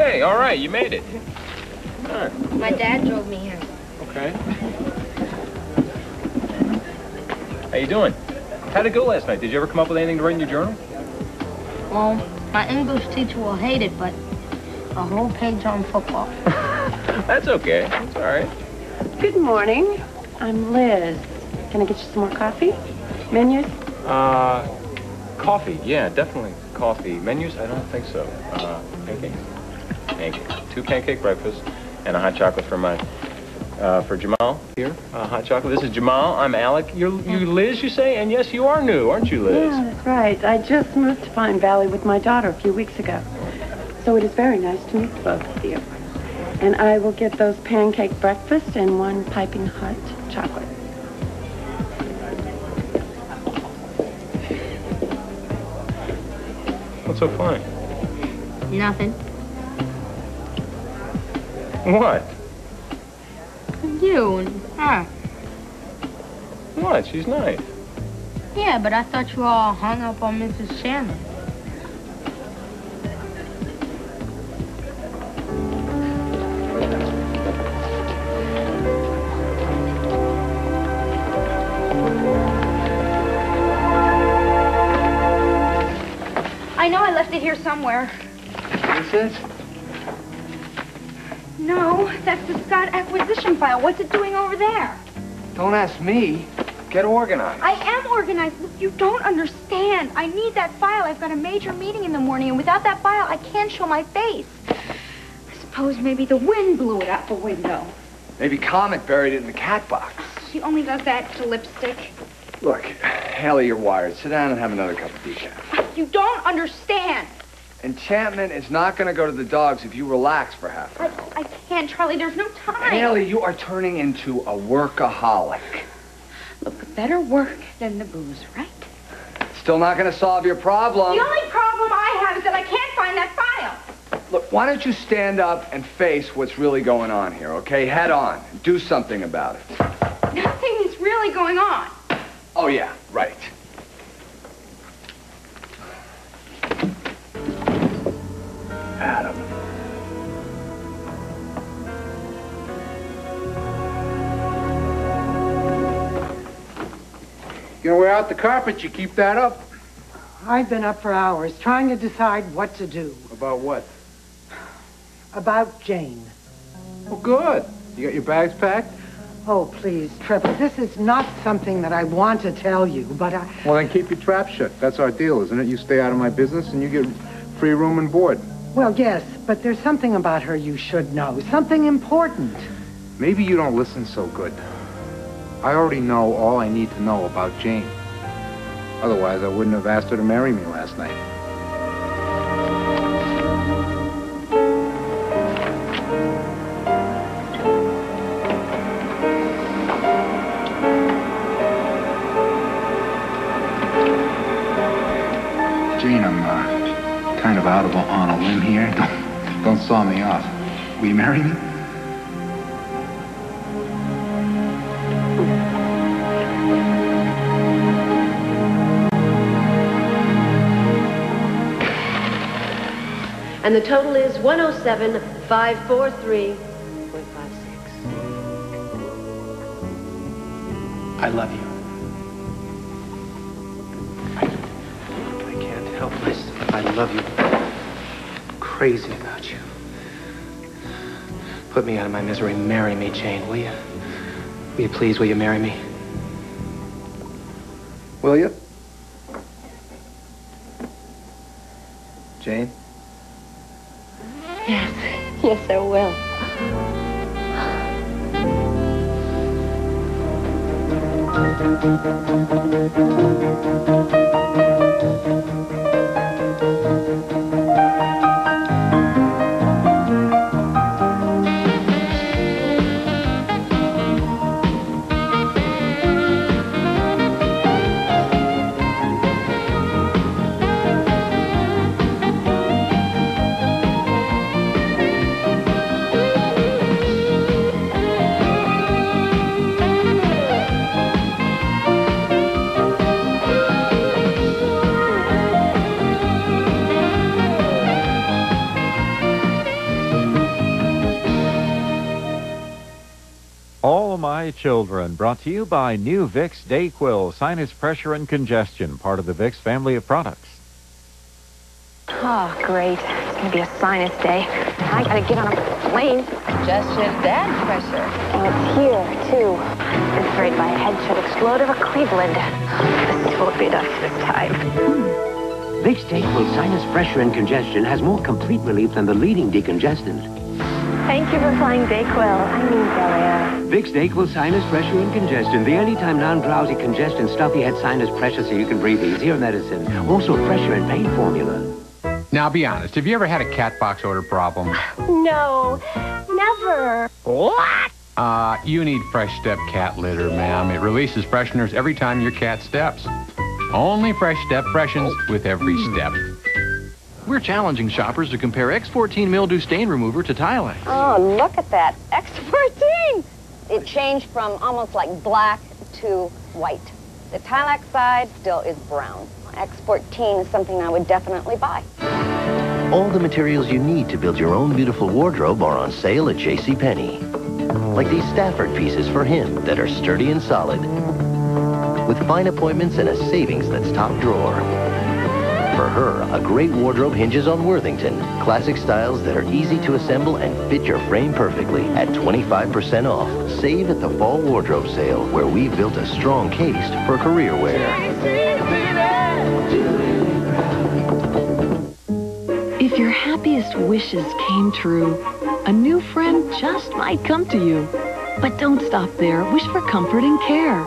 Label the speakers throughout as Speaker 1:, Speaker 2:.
Speaker 1: hey, all right, you made it. All right.
Speaker 2: My dad drove me here.
Speaker 1: Okay. How you doing? How'd it go last night? Did you ever come up with anything to write in your journal?
Speaker 2: Well, my English teacher will hate it, but a whole page on football.
Speaker 1: That's okay. That's all right.
Speaker 3: Good morning. I'm Liz. Can I get you some more coffee? Menus?
Speaker 1: Coffee. Yeah, definitely coffee. Menus? I don't think so. Pancakes. Pancakes. 2 pancake breakfasts and a hot chocolate for Jamal here. Hot chocolate. This is Jamal. I'm Alec. You Liz, you say? And yes, you are new, aren't you, Liz?
Speaker 3: Yeah, that's right. I just moved to Pine Valley with my daughter a few weeks ago. So it is very nice to meet both of you. And I will get those pancake breakfast and 1 piping hot chocolate.
Speaker 1: What's so funny?
Speaker 2: Nothing.
Speaker 1: What?
Speaker 2: You and her.
Speaker 1: What? She's nice.
Speaker 2: Yeah, but I thought you were all hung up on Mrs. Shannon. I know I left it here somewhere.
Speaker 4: Is it?
Speaker 2: No, that's the Scott acquisition file. What's it doing over there?
Speaker 4: Don't ask me. Get organized.
Speaker 2: I am organized. Look, you don't understand. I need that file. I've got a major meeting in the morning, and without that file, I can't show my face. I suppose maybe the wind blew it out the window.
Speaker 4: Maybe Comet buried it in the cat box.
Speaker 2: She only does that to lipstick.
Speaker 4: Look, Haley, you're wired. Sit down and have another cup of decaf.
Speaker 2: You don't understand.
Speaker 4: Enchantment is not going to go to the dogs if you relax for half an hour.
Speaker 2: I can't, Charlie. There's no time.
Speaker 4: Haley, you are turning into a workaholic.
Speaker 2: Look, better work than the booze, right?
Speaker 4: Still not going to solve your problem.
Speaker 2: The only problem I have is that I can't find that file.
Speaker 4: Look, why don't you stand up and face what's really going on here, okay? Head on. Do something about it.
Speaker 2: Nothing is really going on.
Speaker 4: Oh, yeah, right. Adam.
Speaker 5: You gonna wear out the carpet? You keep that up?
Speaker 6: I've been up for hours trying to decide what to do.
Speaker 5: About what?
Speaker 6: About Jane.
Speaker 5: Oh, good. You got your bags packed?
Speaker 6: Oh, please, Trevor, this is not something that I want to tell you, but I...
Speaker 5: Well, then keep your trap shut. That's our deal, isn't it? You stay out of my business and you get free room and board.
Speaker 6: Well, yes, but there's something about her you should know. Something important.
Speaker 5: Maybe you don't listen so good. I already know all I need to know about Jane. Otherwise, I wouldn't have asked her to marry me last night. Jane, I'm kind of out on a limb here. Don't saw me off. Will you marry me?
Speaker 3: And the total is 107,543.56.
Speaker 7: I love you. I can't help myself. I love you. I'm crazy about you. Put me out of my misery. Marry me, Jane, will you? Will you please, will you marry me?
Speaker 5: Will you? Jane?
Speaker 3: Yes, yes, I will.
Speaker 8: All My Children, brought to you by new Vicks DayQuil, sinus pressure and congestion, part of the Vicks family of products.
Speaker 9: Oh, great. It's going to be a sinus day. I got to get on a plane.
Speaker 10: Congestion and pressure.
Speaker 9: And it's here, too. I'm afraid my head should explode over Cleveland. This won't be enough this time.
Speaker 11: Vicks DayQuil sinus pressure and congestion has more complete relief than the leading decongestant.
Speaker 9: Thank you for flying DayQuil. I mean, Delia.
Speaker 11: Vicks DayQuil sinus pressure and congestion. The anytime non-drowsy congestion stuffy head sinus pressure so you can breathe easier medicine. Also pressure and pain formula.
Speaker 5: Now, be honest. Have you ever had a cat box odor problem?
Speaker 9: No, never.
Speaker 5: What? You need Fresh Step cat litter, ma'am. It releases fresheners every time your cat steps. Only Fresh Step freshens with every step. We're challenging shoppers to compare X14 mildew stain remover to Tilex.
Speaker 10: Oh, look at that. X14! It changed from almost like black to white. The Tilex side still is brown. X14 is something I would definitely buy.
Speaker 12: All the materials you need to build your own beautiful wardrobe are on sale at JCPenney. Like these Stafford pieces for him that are sturdy and solid, with fine appointments and a savings that's top drawer. For her, a great wardrobe hinges on Worthington. Classic styles that are easy to assemble and fit your frame perfectly at 25% off. Save at the fall wardrobe sale, where we've built a strong case for career wear.
Speaker 3: If your happiest wishes came true, a new friend just might come to you. But don't stop there. Wish for comfort and care.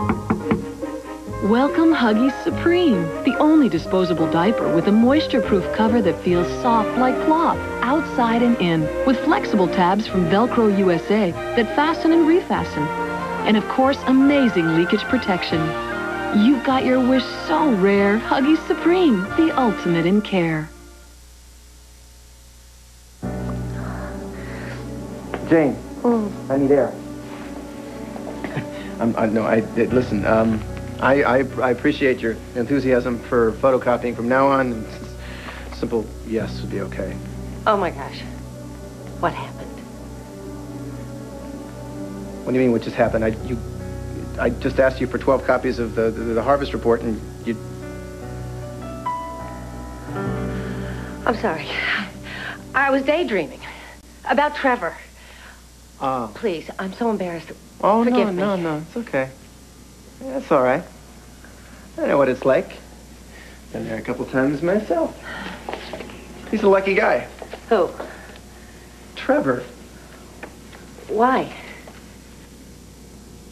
Speaker 3: Welcome Huggies Supreme, the only disposable diaper with a moisture-proof cover that feels soft like cloth, outside and in, with flexible tabs from Velcro USA that fasten and refasten. And of course, amazing leakage protection. You've got your wish so rare. Huggies Supreme, the ultimate in care.
Speaker 7: Jane, I need air. Listen, I appreciate your enthusiasm for photocopying. From now on, simple yes would be okay.
Speaker 10: Oh my gosh. What happened?
Speaker 7: What do you mean what just happened? I just asked you for 12 copies of the Harvest Report and you...
Speaker 10: I'm sorry. I was daydreaming about Trevor. Please, I'm so embarrassed.
Speaker 7: Oh,
Speaker 10: Forgive me.
Speaker 7: No, it's okay. That's all right. I know what it's like. Been there a couple times myself. He's a lucky guy.
Speaker 10: Who?
Speaker 7: Trevor.
Speaker 10: Why?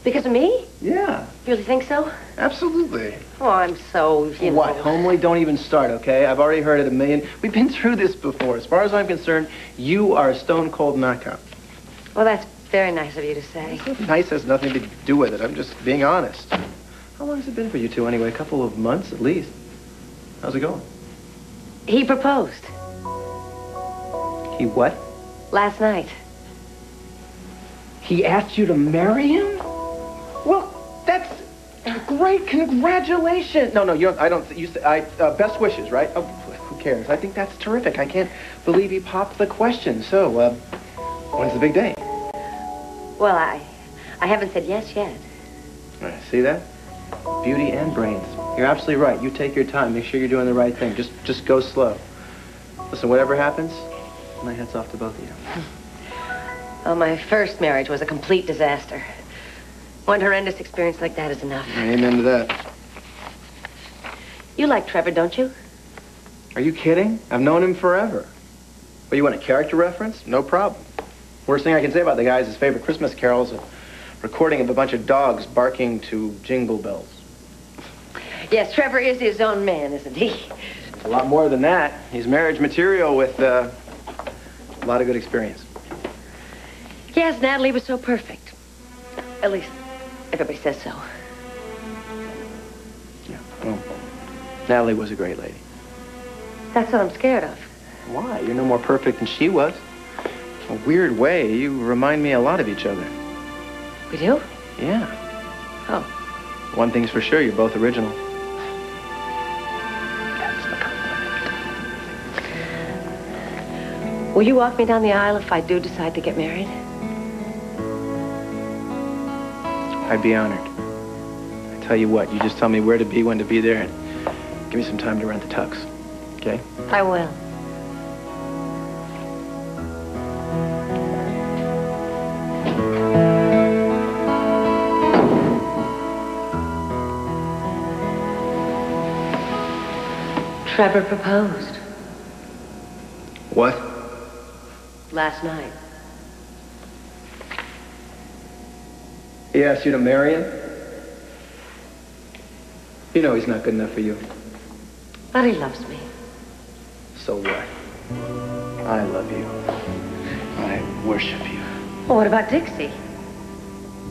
Speaker 10: Because of me?
Speaker 7: Yeah.
Speaker 10: You really think so?
Speaker 7: Absolutely.
Speaker 10: Oh, I'm so, you know.
Speaker 7: What? Homely? Don't even start, okay? I've already heard it a million. We've been through this before. As far as I'm concerned, you are a stone-cold knockout.
Speaker 10: Well, that's very nice of you to say.
Speaker 7: Nice has nothing to do with it. I'm just being honest. How long has it been for you two anyway? A couple of months at least. How's it going?
Speaker 10: He proposed.
Speaker 7: He what?
Speaker 10: Last night.
Speaker 7: He asked you to marry him? Well, that's great. Congratulations. No, you don't. I don't. Best wishes, right? Oh, who cares? I think that's terrific. I can't believe he popped the question. So, when's the big day?
Speaker 10: Well, I haven't said yes yet.
Speaker 7: See that? Beauty and brains. You're absolutely right. You take your time. Make sure you're doing the right thing. Just go slow. Listen, whatever happens, my hat's off to both of you.
Speaker 10: Oh, my first marriage was a complete disaster. One horrendous experience like that is enough.
Speaker 7: Amen to that.
Speaker 10: You like Trevor, don't you?
Speaker 7: Are you kidding? I've known him forever. Well, you want a character reference? No problem. Worst thing I can say about the guy is his favorite Christmas carol is a recording of a bunch of dogs barking to jingle bells.
Speaker 10: Yes, Trevor is his own man, isn't he?
Speaker 7: A lot more than that. He's marriage material with a lot of good experience.
Speaker 10: Yes, Natalie was so perfect. At least, everybody says so.
Speaker 7: Yeah, well, Natalie was a great lady.
Speaker 10: That's what I'm scared of.
Speaker 7: Why? You're no more perfect than she was. In a weird way, you remind me a lot of each other.
Speaker 10: We do?
Speaker 7: Yeah.
Speaker 10: Oh.
Speaker 7: One thing's for sure, you're both original.
Speaker 10: Will you walk me down the aisle if I do decide to get married?
Speaker 7: I'd be honored. I tell you what, you just tell me where to be, when to be there, and give me some time to rent the tux. Okay?
Speaker 9: I will. Trevor proposed.
Speaker 7: What?
Speaker 9: Last night.
Speaker 7: He asked you to marry him? You know he's not good enough for you.
Speaker 9: But he loves me.
Speaker 7: So what? I love you. I worship you.
Speaker 9: Well, what about Dixie?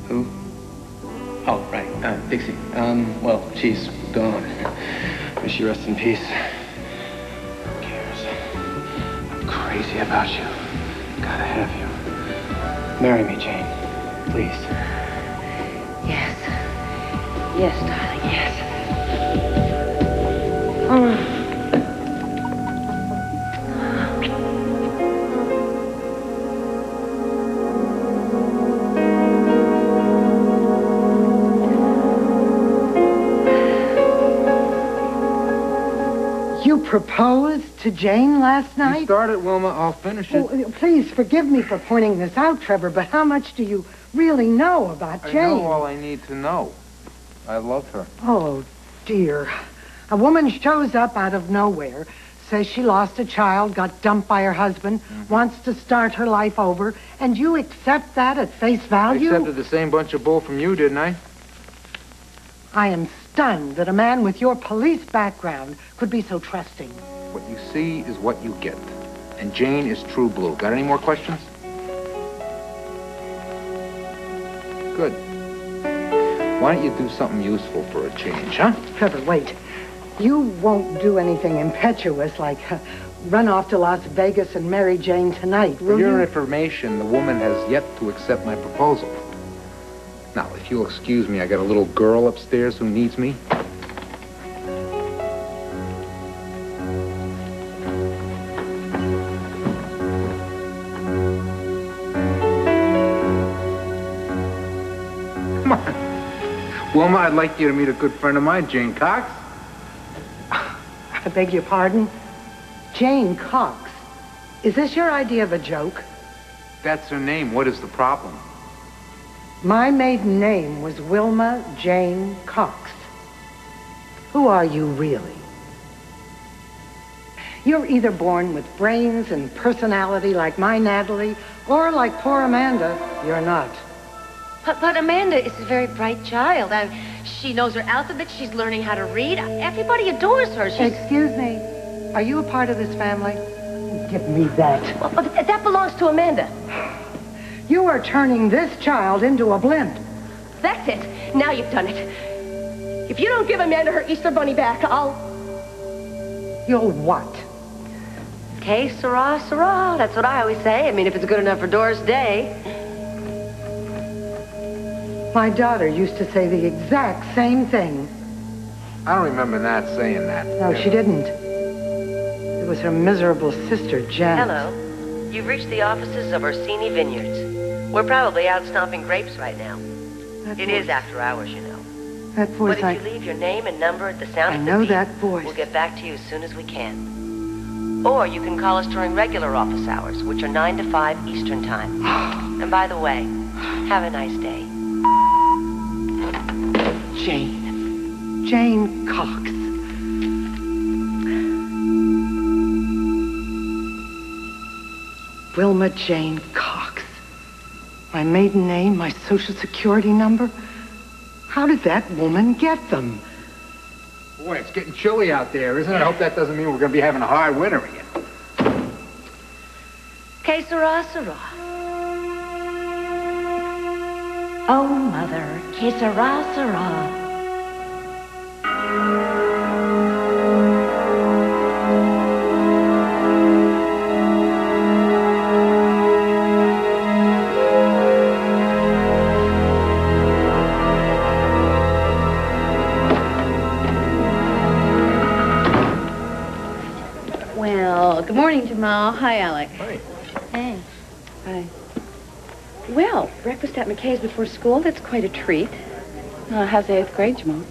Speaker 7: Who? Oh, right. Dixie. Well, she's gone. May she rest in peace. Who cares? I'm crazy about you. Gotta have you. Marry me, Jane. Please.
Speaker 9: Yes. Yes, darling, yes.
Speaker 6: You proposed to Jane last night?
Speaker 4: You start it, Wilma. I'll finish it.
Speaker 6: Oh, please forgive me for pointing this out, Trevor, but how much do you really know about Jane?
Speaker 4: I know all I need to know. I love her.
Speaker 6: Oh, dear. A woman shows up out of nowhere, says she lost a child, got dumped by her husband, wants to start her life over, and you accept that at face value?
Speaker 4: I accepted the same bunch of bull from you, didn't I?
Speaker 6: I am stunned that a man with your police background could be so trusting.
Speaker 13: What you see is what you get. And Jane is true blue. Got any more questions? Good. Why don't you do something useful for a change, huh?
Speaker 6: Trevor, wait. You won't do anything impetuous like run off to Las Vegas and marry Jane tonight,
Speaker 13: For
Speaker 6: will
Speaker 13: your
Speaker 6: you?
Speaker 13: information, the woman has yet to accept my proposal. Now, if you'll excuse me, I got a little girl upstairs who needs me. Come on. Wilma, I'd like you to meet a good friend of mine, Jane Cox.
Speaker 6: I beg your pardon? Jane Cox. Is this your idea of a joke?
Speaker 13: That's her name. What is the problem?
Speaker 6: My maiden name was Wilma Jane Cox. Who are you really? You're either born with brains and personality like my Natalie, or like poor Amanda, you're not.
Speaker 9: But Amanda is a very bright child. She knows her alphabet. She's learning how to read. Everybody adores her.
Speaker 6: Excuse me. Are you a part of this family? Give me that.
Speaker 9: Well, that belongs to Amanda.
Speaker 6: You are turning this child into a blimp.
Speaker 9: That's it. Now you've done it. If you don't give Amanda her Easter bunny back, I'll...
Speaker 6: You'll what?
Speaker 9: Que sera, sera. That's what I always say. I mean, if it's good enough for Doris Day.
Speaker 6: My daughter used to say the exact same thing.
Speaker 13: I don't remember Nat saying that.
Speaker 6: No, she didn't. It was her miserable sister, Janet.
Speaker 14: Hello. You've reached the offices of Orsini Vineyards. We're probably out stomping grapes right now. It is after hours, you know.
Speaker 6: That voice,
Speaker 14: But if you leave your name and number at the sound
Speaker 6: I
Speaker 14: of the
Speaker 6: know
Speaker 14: beep,
Speaker 6: that voice.
Speaker 14: we'll get back to you as soon as we can. Or you can call us during regular office hours, which are 9 to 5 Eastern Time. And by the way, have a nice day.
Speaker 6: Jane Cox. Wilma Jane Cox. My maiden name, my social security number. How did that woman get them?
Speaker 13: Boy, it's getting chilly out there, isn't it? I hope that doesn't mean we're going to be having a hard winter again.
Speaker 9: Que sera, sera. Oh, Mother, que sera, sera.
Speaker 15: Well, good morning, Jamal. Hi, Alec.
Speaker 13: Hi.
Speaker 15: Hey. Hi.
Speaker 3: Well, breakfast at McKay's before school, that's quite a treat. How's the 8th grade, Jamal?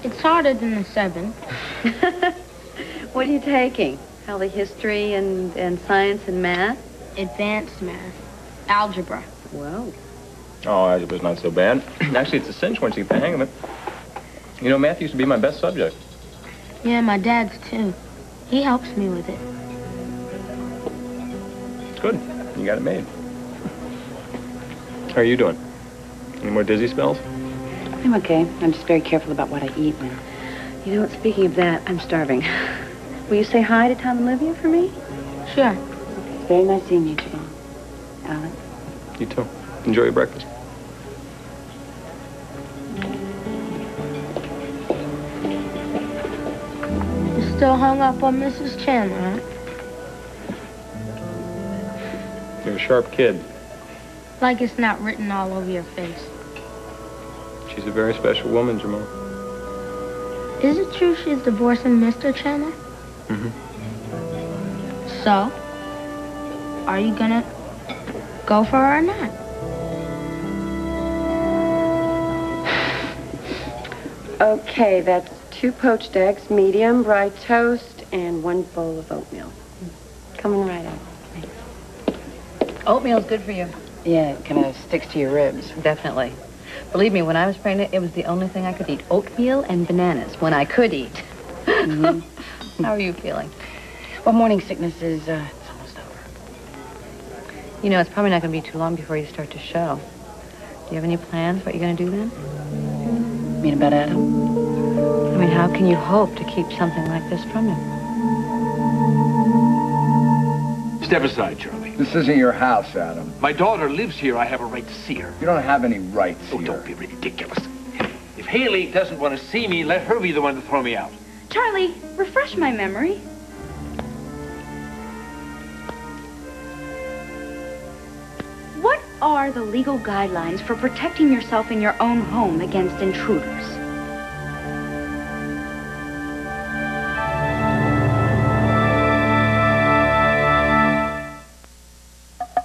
Speaker 15: It's harder than the 7th.
Speaker 3: What are you taking? Probably history and science and math?
Speaker 15: Advanced math. Algebra.
Speaker 3: Whoa.
Speaker 1: Oh, algebra's not so bad. Actually, it's a cinch once you get the hang of it. You know, math used to be my best subject.
Speaker 15: Yeah, my dad's too. He helps me with it.
Speaker 1: It's good. You got it made. How are you doing? Any more dizzy spells?
Speaker 3: I'm okay. I'm just very careful about what I eat now. You know, speaking of that, I'm starving. Will you say hi to Tom and Olivia for me?
Speaker 15: Sure.
Speaker 3: Okay. Very nice seeing you, Jamal. Alan?
Speaker 1: You too. Enjoy your breakfast.
Speaker 15: You're still hung up on Mrs. Chandler, huh?
Speaker 1: You're a sharp kid.
Speaker 15: Like it's not written all over your face.
Speaker 1: She's a very special woman, Jamal.
Speaker 15: Is it true she's divorcing Mr. Chandler?
Speaker 1: Mm-hmm.
Speaker 15: So, are you gonna go for her or not?
Speaker 3: Okay, that's 2 poached eggs, medium, rye toast, and 1 bowl of oatmeal. Coming right up.
Speaker 16: Oatmeal's good for you. Yeah, it kind of sticks to your ribs. Definitely. Believe me, when I was pregnant, it was the only thing I could eat. Oatmeal and bananas, when I could eat. Mm-hmm. How are you feeling? Well, morning sickness is, it's almost over. You know, it's probably not going to be too long before you start to show. Do you have any plans? What you're going to do then? You mean about Adam? I mean, how can you hope to keep something like this from him?
Speaker 17: Step aside, Charlie.
Speaker 4: This isn't your house, Adam.
Speaker 17: My daughter lives here. I have a right to see her.
Speaker 4: You don't have any rights here.
Speaker 17: Don't be ridiculous. If Haley doesn't want to see me, let her be the one to throw me out.
Speaker 2: Charlie, refresh my memory. What are the legal guidelines for protecting yourself in your own home against intruders?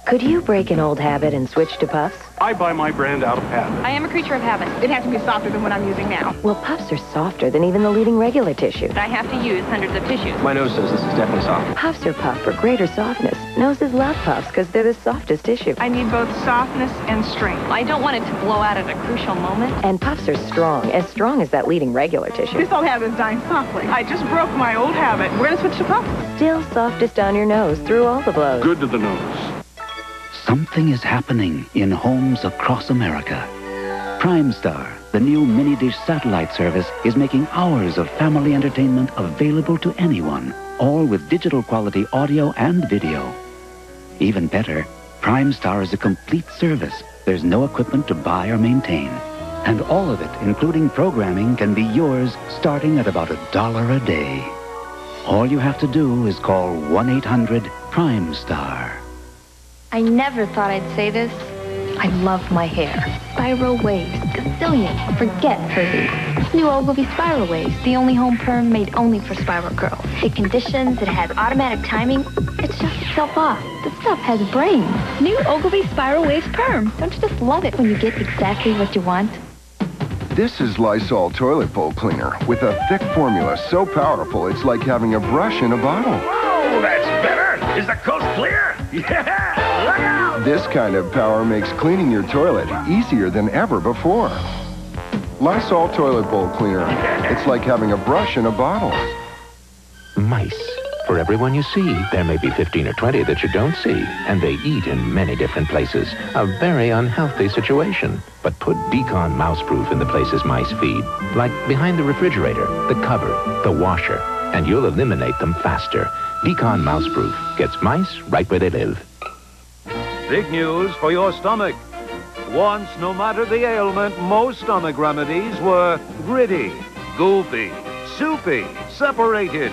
Speaker 14: Could you break an old habit and switch to Puffs?
Speaker 17: I buy my brand out of habit.
Speaker 18: I am a creature of habit. It has to be softer than what I'm using now.
Speaker 14: Well, Puffs are softer than even the leading regular tissue.
Speaker 18: But I have to use hundreds of tissues.
Speaker 17: My nose says this is definitely soft.
Speaker 14: Puffs are puffed for greater softness. Noses love Puffs because they're the softest tissue.
Speaker 18: I need both softness and strength. I don't want it to blow out at a crucial moment.
Speaker 14: And Puffs are strong as that leading regular tissue.
Speaker 18: This old habit is dying softly. I just broke my old habit. We're going to switch to Puffs.
Speaker 14: Still softest on your nose through all the blows.
Speaker 17: Good to the nose.
Speaker 19: Something is happening in homes across America. PrimeStar, the new mini-dish satellite service, is making hours of family entertainment available to anyone, all with digital quality audio and video. Even better, PrimeStar is a complete service. There's no equipment to buy or maintain. And all of it, including programming, can be yours starting at about $1 a day. All you have to do is call 1-800-PRIME-STAR.
Speaker 2: I never thought I'd say this. I love my hair. Spiral waves, gazillion. Forget curvy. New Ogilvy Spiral Waves, the only home perm made only for spiral curls. It conditions, it has automatic timing. It shuts itself off. The stuff has brains. New Ogilvy Spiral Waves perm. Don't you just love it when you get exactly what you want?
Speaker 20: This is Lysol Toilet Bowl Cleaner with a thick formula so powerful it's like having a brush in a bottle.
Speaker 17: Oh, that's better. Is the coast clear? Yeah, look out!
Speaker 20: This kind of power makes cleaning your toilet easier than ever before. Lysol Toilet Bowl Cleaner. It's like having a brush in a bottle.
Speaker 21: Mice. For everyone you see, there may be 15 or 20 that you don't see, and they eat in many different places. A very unhealthy situation. But put Decon Mouseproof in the places mice feed, like behind the refrigerator, the cupboard, the washer, and you'll eliminate them faster. Decon Mouseproof gets mice right where they live.
Speaker 22: Big news for your stomach. Once, no matter the ailment, most stomach remedies were gritty, goofy, soupy, separated,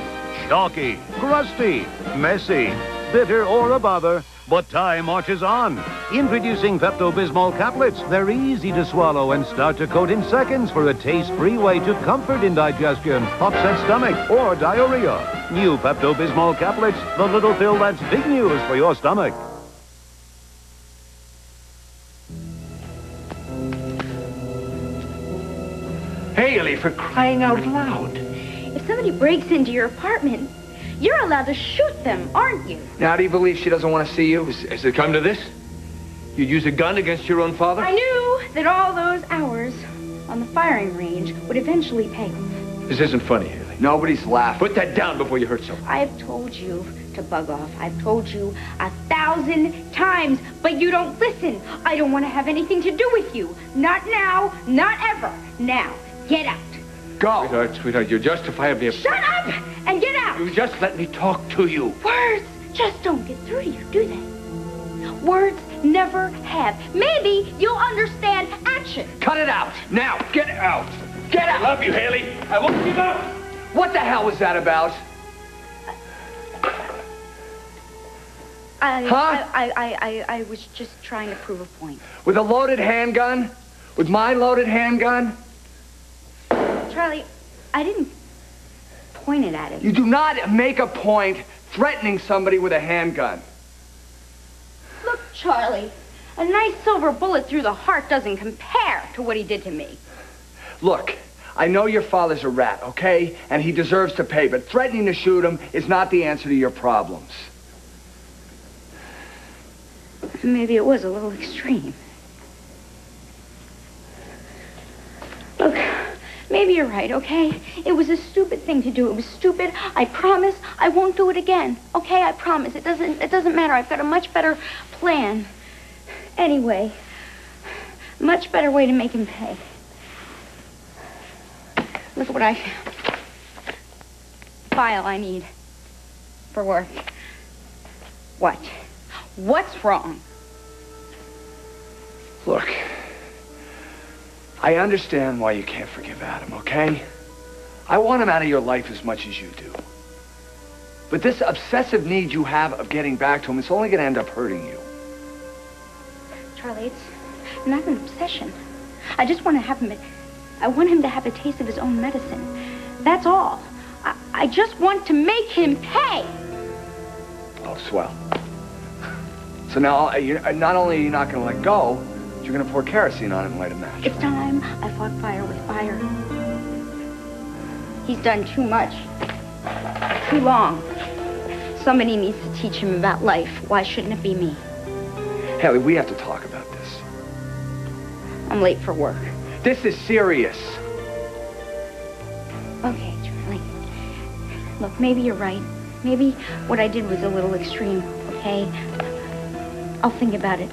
Speaker 22: chalky, crusty, messy, bitter, or a bother. But time marches on. Introducing Pepto-Bismol caplets. They're easy to swallow and start to coat in seconds for a taste-free way to comfort indigestion, upset stomach, or diarrhea. New Pepto-Bismol caplets, the little pill that's big news for your stomach.
Speaker 17: Haley, for crying out loud.
Speaker 15: If somebody breaks into your apartment, you're allowed to shoot them, aren't you?
Speaker 4: Now, do you believe she doesn't want to see you?
Speaker 17: Has it come to this? You'd use a gun against your own father?
Speaker 15: I knew that all those hours on the firing range would eventually pay off.
Speaker 17: This isn't funny, Haley.
Speaker 4: Nobody's laughing.
Speaker 17: Put that down before you hurt someone.
Speaker 15: I've told you to bug off. I've told you 1,000 times, but you don't listen. I don't want to have anything to do with you. Not now, not ever. Now, get out.
Speaker 4: Go.
Speaker 17: Sweetheart, you're justifiably...
Speaker 15: Shut up and get out.
Speaker 17: You just let me talk to you.
Speaker 15: Words just don't get through to you, do they? Words never have. Maybe you'll understand action.
Speaker 4: Cut it out. Now, get out. Get out.
Speaker 17: I love you, Haley. I won't give up.
Speaker 4: What the hell was that about?
Speaker 15: I was just trying to prove a point.
Speaker 4: With a loaded handgun? With my loaded handgun?
Speaker 15: Charlie, I didn't point it at him.
Speaker 4: You do not make a point threatening somebody with a handgun.
Speaker 15: Look, Charlie, a nice silver bullet through the heart doesn't compare to what he did to me.
Speaker 4: Look, I know your father's a rat, okay? And he deserves to pay, but threatening to shoot him is not the answer to your problems.
Speaker 15: Maybe it was a little extreme. Look, maybe you're right, okay? It was a stupid thing to do. It was stupid. I promise I won't do it again. Okay, I promise. It doesn't matter. I've got a much better plan. Anyway, much better way to make him pay. Look what I found. File I need for work. What? What's wrong?
Speaker 4: Look, I understand why you can't forgive Adam, okay? I want him out of your life as much as you do. But this obsessive need you have of getting back to him, it's only going to end up hurting you.
Speaker 15: Charlie, it's not an obsession. I just want to have him... I want him to have a taste of his own medicine. That's all. I just want to make him pay.
Speaker 4: Oh, swell. So now, not only are you not going to let go, you're going to pour kerosene on him and light a match.
Speaker 15: It's time I fought fire with fire. He's done too much. Too long. Somebody needs to teach him about life. Why shouldn't it be me?
Speaker 4: Haley, we have to talk about this.
Speaker 15: I'm late for work.
Speaker 4: This is serious.
Speaker 15: Okay, Charlie. Look, maybe you're right. Maybe what I did was a little extreme, okay? I'll think about it.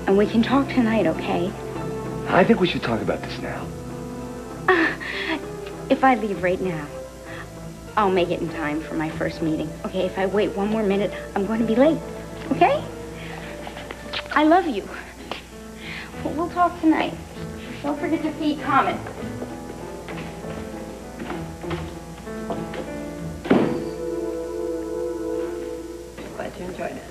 Speaker 15: And we can talk tonight, okay?
Speaker 4: I think we should talk about this now.
Speaker 15: If I leave right now, I'll make it in time for my first meeting. Okay, if I wait one more minute, I'm going to be late. Okay? I love you. We'll talk tonight. Don't forget to feed Comet.
Speaker 16: Glad you enjoyed it.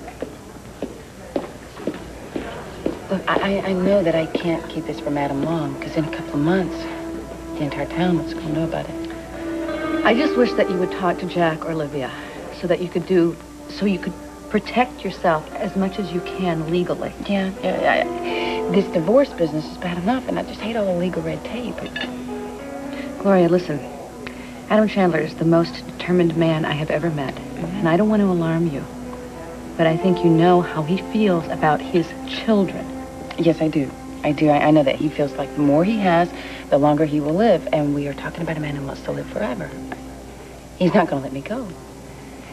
Speaker 16: Look, I know that I can't keep this from Adam long, because in a couple of months, the entire town is going to know about it. I just wish that you would talk to Jack or Olivia so that you could protect yourself as much as you can legally.
Speaker 15: Yeah.
Speaker 16: This divorce business is bad enough, and I just hate all the legal red tape. Gloria, listen. Adam Chandler is the most determined man I have ever met, and I don't want to alarm you, but I think you know how he feels about his children.
Speaker 8: Yes, I do. I know that he feels like the more he has, the longer he will live, and we are talking about a man who wants to live forever. He's not going to let me go.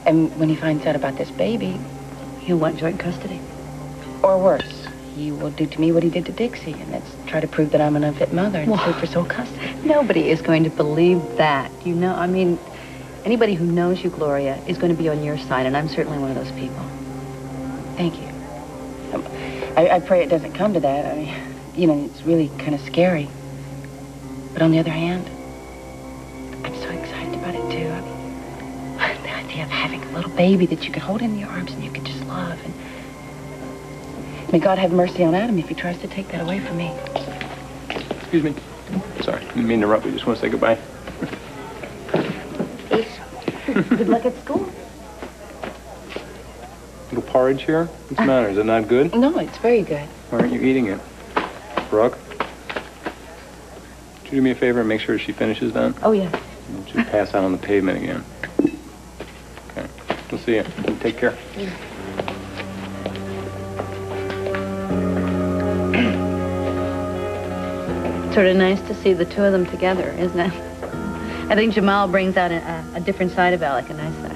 Speaker 8: And when he finds out about this baby,
Speaker 16: He'll want joint custody.
Speaker 8: Or worse, he will do to me what he did to Dixie, and that's try to prove that I'm an unfit mother and sue for sole custody.
Speaker 16: Nobody is going to believe that. You know, I mean, anybody who knows you, Gloria, is going to be on your side, and I'm certainly one of those people.
Speaker 8: Thank you. I pray it doesn't come to that. I mean, you know, it's really kind of scary. But on the other hand, I'm so excited about it, too. I mean, the idea of having a little baby that you can hold in your arms and you can just love. And may God have mercy on Adam if he tries to take that away from me.
Speaker 1: Excuse me. Sorry, didn't mean to interrupt. We just want to say goodbye.
Speaker 16: Good luck at school.
Speaker 1: Little porridge here? What's the matter? Is it not good?
Speaker 8: No, it's very good.
Speaker 1: Why aren't you eating it? Brooke? you do me a favor and make sure she finishes that?
Speaker 8: Oh, yeah.
Speaker 1: She'll pass out on the pavement again. Okay. We'll see you. Take care.
Speaker 16: Sort of nice to see the two of them together, isn't it? I think Jamal brings out a different side of Alec, a nice side.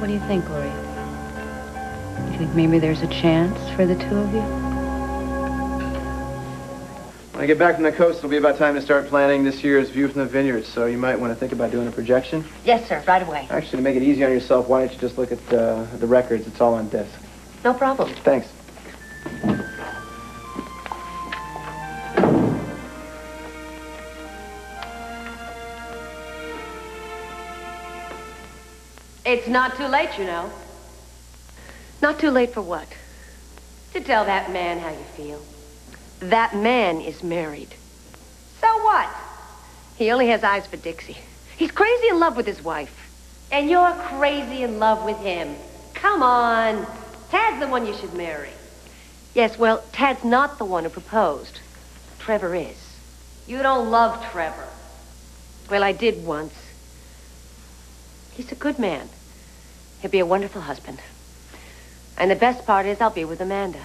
Speaker 16: What do you think, Lori? You think maybe there's a chance for the two of you?
Speaker 7: When I get back from the coast, it'll be about time to start planning this year's View from the Vineyards, so you might want to think about doing a projection.
Speaker 14: Yes, sir, right away.
Speaker 7: Actually, to make it easy on yourself, why don't you just look at the records? It's all on disc.
Speaker 14: No problem.
Speaker 7: Thanks.
Speaker 14: It's not too late, you know. Not too late for what? To tell that man how you feel. That man is married. So what? He only has eyes for Dixie. He's crazy in love with his wife. And you're crazy in love with him. Come on. Tad's the one you should marry. Yes, well, Tad's not the one who proposed. Trevor is. You don't love Trevor. Well, I did once. He's a good man. He'll be a wonderful husband. And the best part is I'll be with Amanda.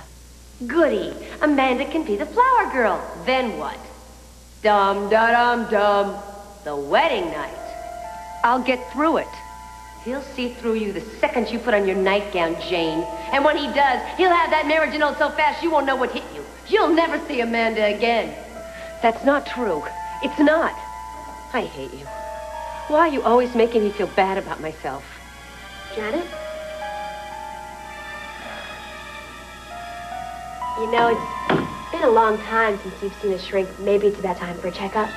Speaker 14: Goody. Amanda can be the flower girl. Then what? Dum-da-dum-dum. The wedding night. I'll get through it. He'll see through you the second you put on your nightgown, Jane. And when he does, he'll have that marriage annulled so fast you won't know what hit you. You'll never see Amanda again. That's not true. It's not. I hate you. Why are you always making me feel bad about myself?
Speaker 9: Janet? You know, it's been a long time since you've seen a shrink. Maybe it's about time for a checkup.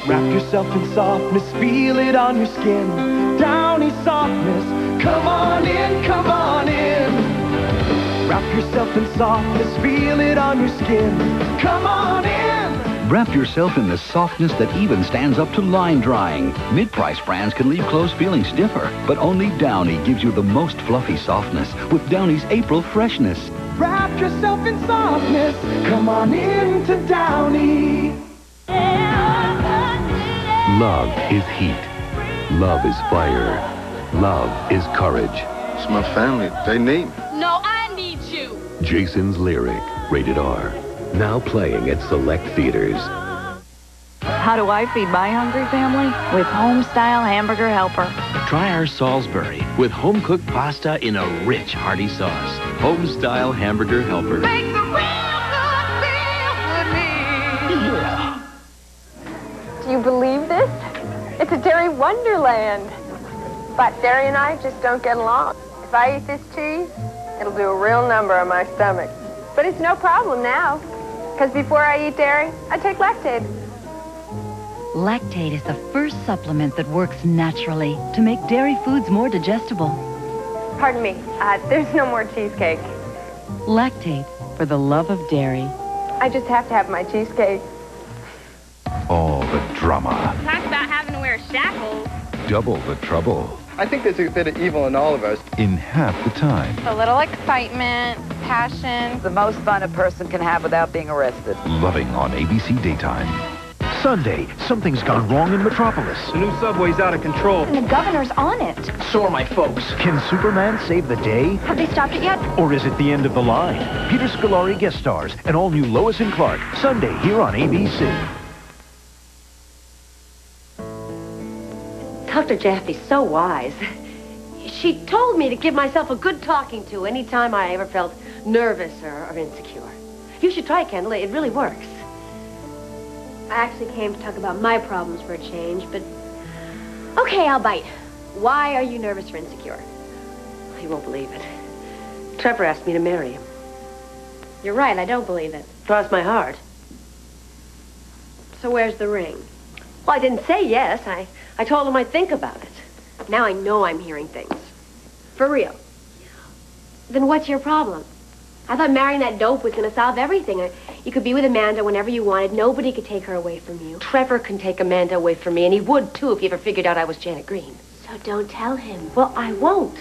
Speaker 5: Wrap yourself in softness, feel it on your skin. Downy softness, come on in, come on in. Wrap yourself in softness, feel it on your skin. Come on in.
Speaker 19: Wrap yourself in the softness that even stands up to line drying. Mid-price brands can leave clothes feeling stiffer, but only Downy gives you the most fluffy softness with Downy's April freshness.
Speaker 5: Wrap yourself in softness, come on in to Downy.
Speaker 21: Love is heat. Love is fire. Love is courage.
Speaker 20: It's my family. They need me.
Speaker 18: No, I need you.
Speaker 21: Jason's Lyric, rated R. Now playing at select theaters.
Speaker 11: How do I feed my hungry family? With home-style hamburger helper.
Speaker 23: Try our Salisbury with home-cooked pasta in a rich, hearty sauce. Home-style hamburger helper.
Speaker 5: Make the real good feel good me.
Speaker 23: Yeah.
Speaker 10: Do you believe this? It's a dairy wonderland. But Derry and I just don't get along. If I eat this cheese, it'll do a real number on my stomach. But it's no problem now. Because before I eat dairy, I take Lactaid.
Speaker 24: Lactaid is the first supplement that works naturally to make dairy foods more digestible.
Speaker 10: Pardon me, there's no more cheesecake.
Speaker 24: Lactaid, for the love of dairy.
Speaker 10: I just have to have my cheesecake.
Speaker 19: All the drama,
Speaker 18: Talk about having to wear shackles.
Speaker 19: double the trouble,
Speaker 7: I think there's a bit of evil in all of us.
Speaker 19: in half the time.
Speaker 18: A little excitement, passion.
Speaker 11: The most fun a person can have without being arrested.
Speaker 19: Loving on ABC Daytime.
Speaker 25: Sunday, something's gone wrong in Metropolis.
Speaker 17: The new subway's out of control.
Speaker 15: And the governor's on it.
Speaker 25: So are my folks. Can Superman save the day?
Speaker 15: Have they stopped it yet?
Speaker 25: Or is it the end of the line? Peter Scolari guest stars and all-new Lois and Clark. Sunday here on ABC.
Speaker 14: Dr. Jaffe's so wise. She told me to give myself a good talking to anytime I ever felt nervous or insecure. You should try it, Kendall. It really works.
Speaker 9: I actually came to talk about my problems for a change, but okay, I'll bite.
Speaker 14: Why are you nervous or insecure? You won't believe it. Trevor asked me to marry him.
Speaker 15: You're right, I don't believe it.
Speaker 14: Cross my heart.
Speaker 15: So where's the ring?
Speaker 14: Well, I didn't say yes. I told him I'd think about it. Now I know I'm hearing things. For real. Then what's your problem? I thought marrying that dope was going to solve everything. You could be with Amanda whenever you wanted. Nobody could take her away from you. Trevor can take Amanda away from me, and he would, too, if he ever figured out I was Janet Green. So don't tell him. Well, I won't.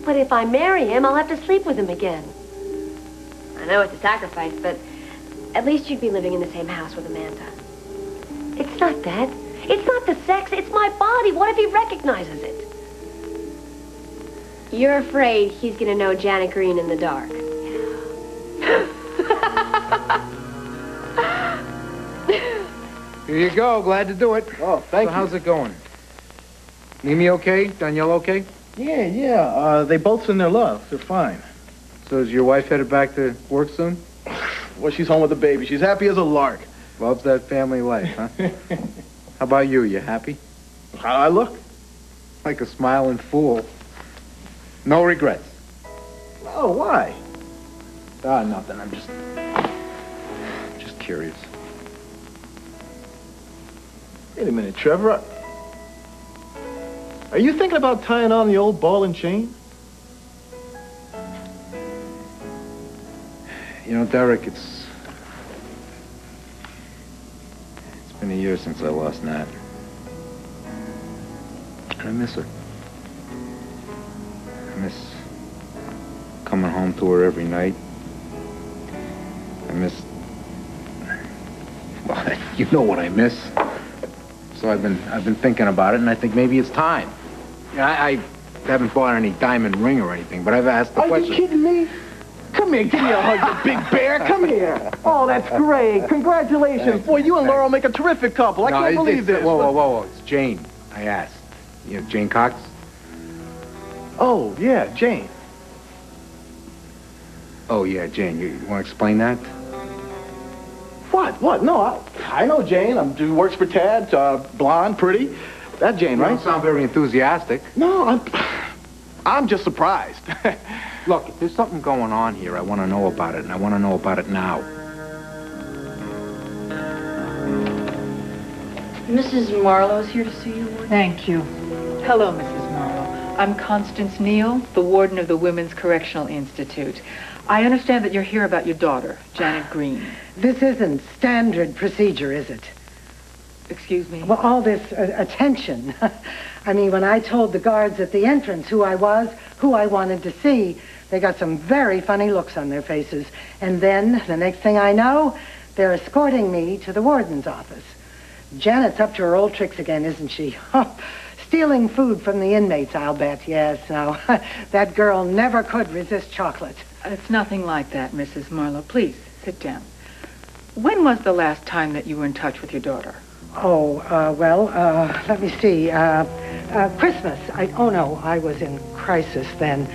Speaker 14: But if I marry him, I'll have to sleep with him again. I know it's a sacrifice, but at least you'd be living in the same house with Amanda. It's not that. It's not the sex. It's my body. What if he recognizes it? You're afraid he's going to know Janet Green in the dark.
Speaker 2: Here you go. Glad to do it.
Speaker 7: Oh, thank you.
Speaker 2: How's it going? Mimi okay? Danielle okay?
Speaker 7: Yeah. They both in their love. They're fine.
Speaker 2: So is your wife headed back to work soon?
Speaker 7: Well, she's home with the baby. She's happy as a lark.
Speaker 2: Loves that family life, huh? How about you? You happy?
Speaker 7: How I look?
Speaker 2: Like a smiling fool. No regrets.
Speaker 7: Oh, why?
Speaker 2: Nothing. I'm just curious.
Speaker 7: Wait a minute, Trevor. Are you thinking about tying on the old ball and chain?
Speaker 2: You know, Derek, it's been a year since I lost Nat. And I miss her. I miss coming home to her every night. I miss... Well, you know what I miss. So I've been thinking about it, and I think maybe it's time. I haven't bought any diamond ring or anything, but I've asked the question.
Speaker 7: Are you kidding me? Come here, give me a hug, you big bear. Come here. Oh, that's great. Congratulations. Boy, you and Laurel make a terrific couple. I can't believe this.
Speaker 2: Whoa. It's Jane. I asked. You know, Jane Cox?
Speaker 7: Oh, yeah, Jane.
Speaker 2: Oh, yeah, Jane. You want to explain that?
Speaker 7: What? No, I know Jane. She works for Tad. Blonde, pretty. That Jane, right?
Speaker 2: You don't sound very enthusiastic.
Speaker 7: No, I'm just surprised.
Speaker 2: Look, if there's something going on here, I want to know about it, and I want to know about it now.
Speaker 3: Mrs. Marlowe's here to see you.
Speaker 6: Thank you. Hello, Mrs. Marlowe. I'm Constance Neal, the warden of the Women's Correctional Institute. I understand that you're here about your daughter, Janet Green.
Speaker 3: This isn't standard procedure, is it?
Speaker 6: Excuse me?
Speaker 3: Well, all this attention. I mean, when I told the guards at the entrance who I was, who I wanted to see, they got some very funny looks on their faces. And then, the next thing I know, they're escorting me to the warden's office. Janet's up to her old tricks again, isn't she? Stealing food from the inmates, I'll bet. Yes, no. That girl never could resist chocolate.
Speaker 6: It's nothing like that, Mrs. Marlowe. Please, sit down. When was the last time that you were in touch with your daughter?
Speaker 3: Let me see. Christmas. I was in crisis then.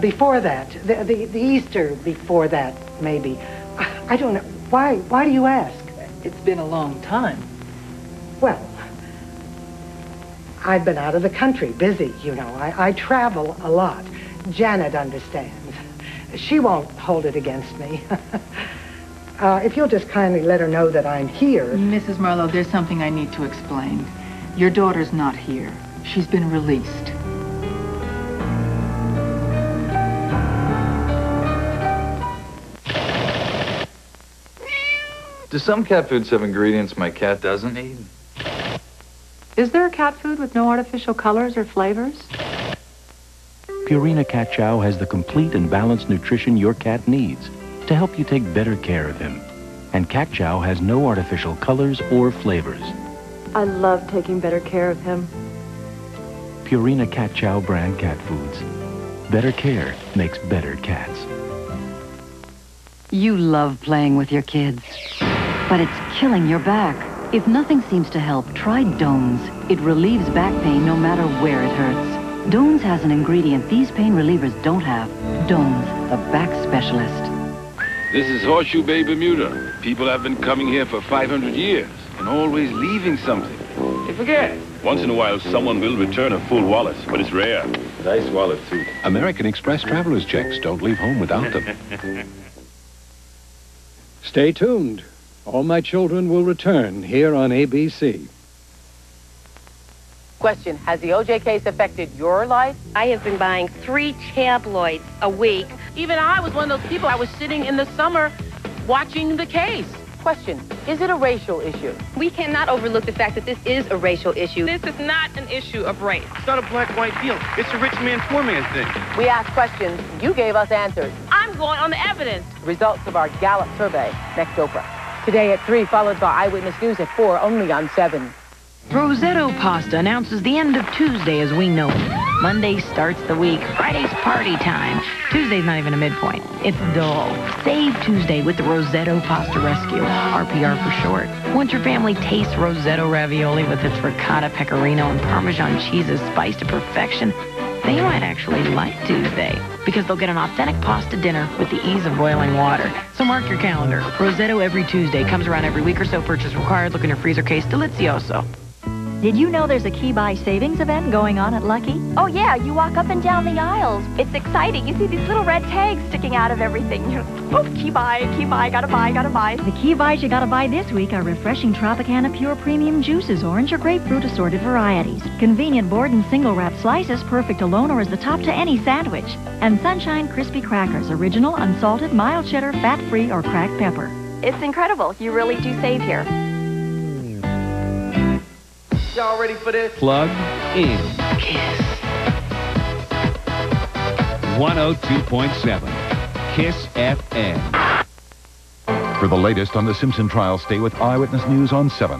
Speaker 3: Before that, the Easter before that, maybe. I don't know. Why do you ask?
Speaker 6: It's been a long time.
Speaker 3: Well, I've been out of the country, busy, you know. I travel a lot. Janet understands. She won't hold it against me. If you'll just kindly let her know that I'm here.
Speaker 6: Mrs. Marlowe, there's something I need to explain. Your daughter's not here. She's been released.
Speaker 12: Do some cat foods have ingredients my cat doesn't need?
Speaker 6: Is there a cat food with no artificial colors or flavors?
Speaker 19: Purina Cat Chow has the complete and balanced nutrition your cat needs to help you take better care of him. And Cat Chow has no artificial colors or flavors.
Speaker 6: I love taking better care of him.
Speaker 19: Purina Cat Chow brand cat foods. Better care makes better cats.
Speaker 24: You love playing with your kids, but it's killing your back. If nothing seems to help, try Dones. It relieves back pain no matter where it hurts. Dones has an ingredient these pain relievers don't have. Dones, the back specialist.
Speaker 13: This is Horseshoe Bay, Bermuda. People have been coming here for 500 years and always leaving something.
Speaker 17: Hey, forget it.
Speaker 13: Once in a while, someone will return a full wallet, but it's rare. Nice wallet, too.
Speaker 1: American Express traveler's checks. Don't leave home without them.
Speaker 4: Stay tuned. All My Children will return here on ABC.
Speaker 8: Question, has the OJ case affected your life?
Speaker 14: I have been buying 3 tabloids a week.
Speaker 8: Even I was one of those people. I was sitting in the summer watching the case. Question, is it a racial issue?
Speaker 14: We cannot overlook the fact that this is a racial issue.
Speaker 18: This is not an issue of race.
Speaker 17: It's not a black-white deal. It's a rich man, poor man thing.
Speaker 8: We asked questions, you gave us answers.
Speaker 18: I'm going on the evidence.
Speaker 8: Results of our Gallup survey, next Oprah. Today at 3, followed by Eyewitness News at 4, only on 7.
Speaker 16: Rosetto Pasta announces the end of Tuesday as we know it. Monday starts the week. Friday's party time. Tuesday's not even a midpoint. It's dull. Save Tuesday with the Rosetto Pasta Rescue, RPR for short. Once your family tastes Rosetto ravioli with its ricotta, pecorino, and Parmesan cheeses spiced to perfection, they might actually like Tuesday because they'll get an authentic pasta dinner with the ease of boiling water. So mark your calendar. Rosetto every Tuesday. Comes around every week or so. Purchase required. Look in your freezer case. Delizioso.
Speaker 22: Did you know there's a Key Buy savings event going on at Lucky?
Speaker 15: Oh, yeah, you walk up and down the aisles. It's exciting. You see these little red tags sticking out of everything. You're, oh, Key Buy, gotta buy, gotta buy.
Speaker 22: The Key Buys you gotta buy this week are refreshing Tropicana Pure Premium Juices, orange or grapefruit assorted varieties. Convenient board and single wrap slices, perfect alone or as the top to any sandwich. And Sunshine Crispy Crackers, original, unsalted, mild cheddar, fat-free, or cracked pepper.
Speaker 15: It's incredible. You really do save here.
Speaker 7: Y'all ready for this?
Speaker 4: Plug in.
Speaker 22: Kiss.
Speaker 1: 102.7 Kiss FM.
Speaker 20: For the latest on the Simpson trial, stay with Eyewitness News on 7.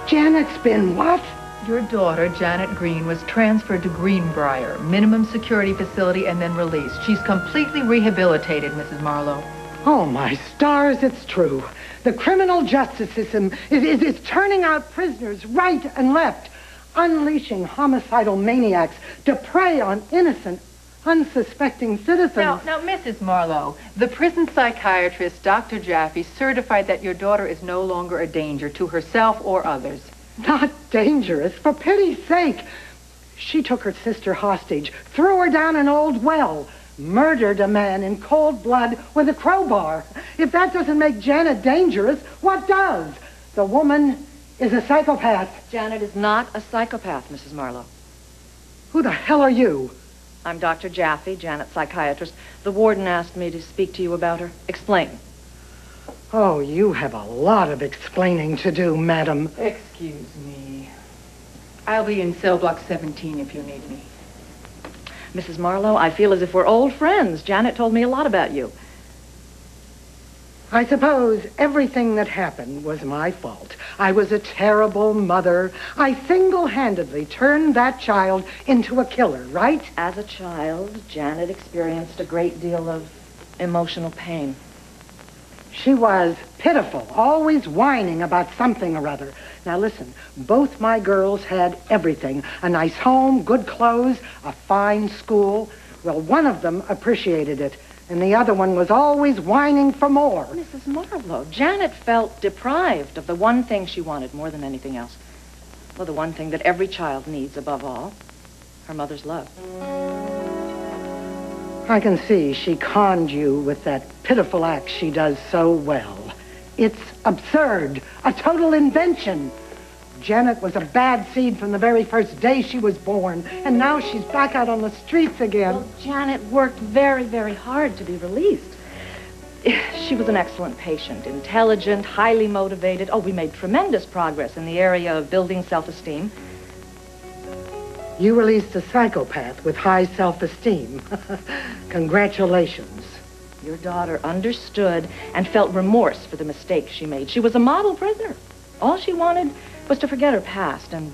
Speaker 3: Janet's been what?
Speaker 6: Your daughter, Janet Green, was transferred to Greenbrier, minimum security facility, and then released. She's completely rehabilitated, Mrs. Marlowe.
Speaker 3: Oh, my stars, it's true. The criminal justice system is turning out prisoners right and left, unleashing homicidal maniacs to prey on innocent, unsuspecting citizens.
Speaker 6: Now, Mrs. Marlowe, the prison psychiatrist, Dr. Jaffe, certified that your daughter is no longer a danger to herself or others.
Speaker 3: Not dangerous, for pity's sake. She took her sister hostage, threw her down an old well, murdered a man in cold blood with a crowbar. If that doesn't make Janet dangerous, what does? The woman is a psychopath.
Speaker 14: Janet is not a psychopath, Mrs. Marlowe.
Speaker 3: Who the hell are you?
Speaker 14: I'm Dr. Jaffe, Janet's psychiatrist. The warden asked me to speak to you about her. Explain.
Speaker 3: Oh, you have a lot of explaining to do, madam.
Speaker 6: Excuse me. I'll be in cell block 17 if you need me.
Speaker 14: Mrs. Marlowe, I feel as if we're old friends. Janet told me a lot about you.
Speaker 3: I suppose everything that happened was my fault. I was a terrible mother. I single-handedly turned that child into a killer, right?
Speaker 14: As a child, Janet experienced a great deal of emotional pain.
Speaker 3: She was pitiful, always whining about something or other. Now listen, both my girls had everything. A nice home, good clothes, a fine school. Well, one of them appreciated it, and the other one was always whining for more.
Speaker 14: Mrs. Marlowe, Janet felt deprived of the one thing she wanted more than anything else. Well, the one thing that every child needs above all, her mother's love.
Speaker 3: I can see she conned you with that pitiful act she does so well. It's absurd, a total invention. Janet was a bad seed from the very first day she was born, and now she's back out on the streets again.
Speaker 14: Well, Janet worked very, very hard to be released. She was an excellent patient, intelligent, highly motivated. Oh, we made tremendous progress in the area of building self-esteem.
Speaker 3: You released a psychopath with high self-esteem. Congratulations.
Speaker 14: Your daughter understood and felt remorse for the mistakes she made. She was a model prisoner. All she wanted was to forget her past and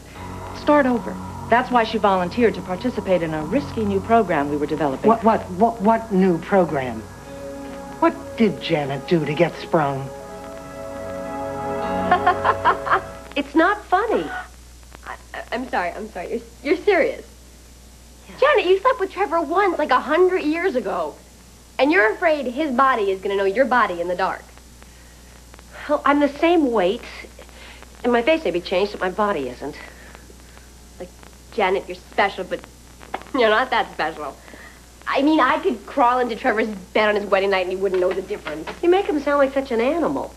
Speaker 14: start over. That's why she volunteered to participate in a risky new program we were developing.
Speaker 3: What new program? What did Janet do to get sprung?
Speaker 14: It's not funny.
Speaker 15: I'm sorry. You're serious. Yeah. Janet, you slept with Trevor once, like 100 years ago.
Speaker 14: And you're afraid his body is going to know your body in the dark. Well, I'm the same weight, and my face may be changed, but my body isn't. Like, Janet, you're special, but you're not that special. I mean, I could crawl into Trevor's bed on his wedding night and he wouldn't know the difference. You make him sound like such an animal.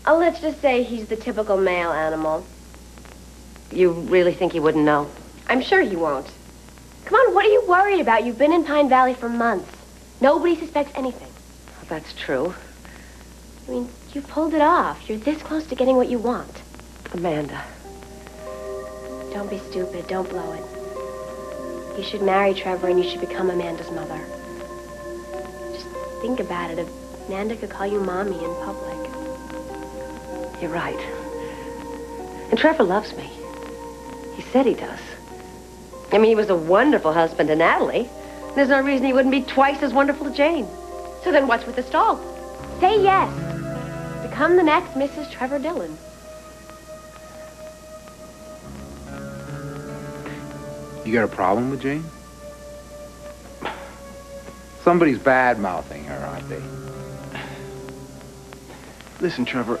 Speaker 14: Oh, let's just say he's the typical male animal. You really think he wouldn't know? I'm sure he won't. Come on, what are you worried about? You've been in Pine Valley for months. Nobody suspects anything. Well, that's true. I mean, you pulled it off. You're this close to getting what you want. Amanda. Don't be stupid. Don't blow it. You should marry Trevor and you should become Amanda's mother. Just think about it. If Amanda could call you Mommy in public. You're right. And Trevor loves me. He said he does. I mean, he was a wonderful husband to Natalie. There's no reason he wouldn't be twice as wonderful to Jane. So then what's with the stall? Say yes. Become the next Mrs. Trevor Dillon.
Speaker 2: You got a problem with Jane? Somebody's bad-mouthing her, aren't they?
Speaker 7: Listen, Trevor,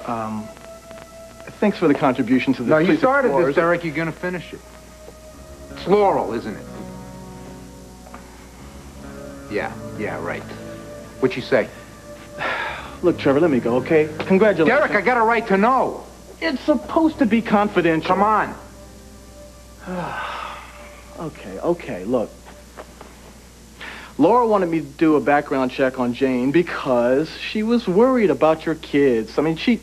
Speaker 7: thanks for the contribution to the...
Speaker 2: No, you started this, Derek. You're going to finish it. It's Laurel, isn't it? Yeah, right. What'd she say?
Speaker 7: Look, Trevor, let me go, okay? Congratulations.
Speaker 2: Derek, I got a right to know.
Speaker 7: It's supposed to be confidential.
Speaker 2: Come on.
Speaker 7: Okay, look. Laura wanted me to do a background check on Jane because she was worried about your kids. I mean, she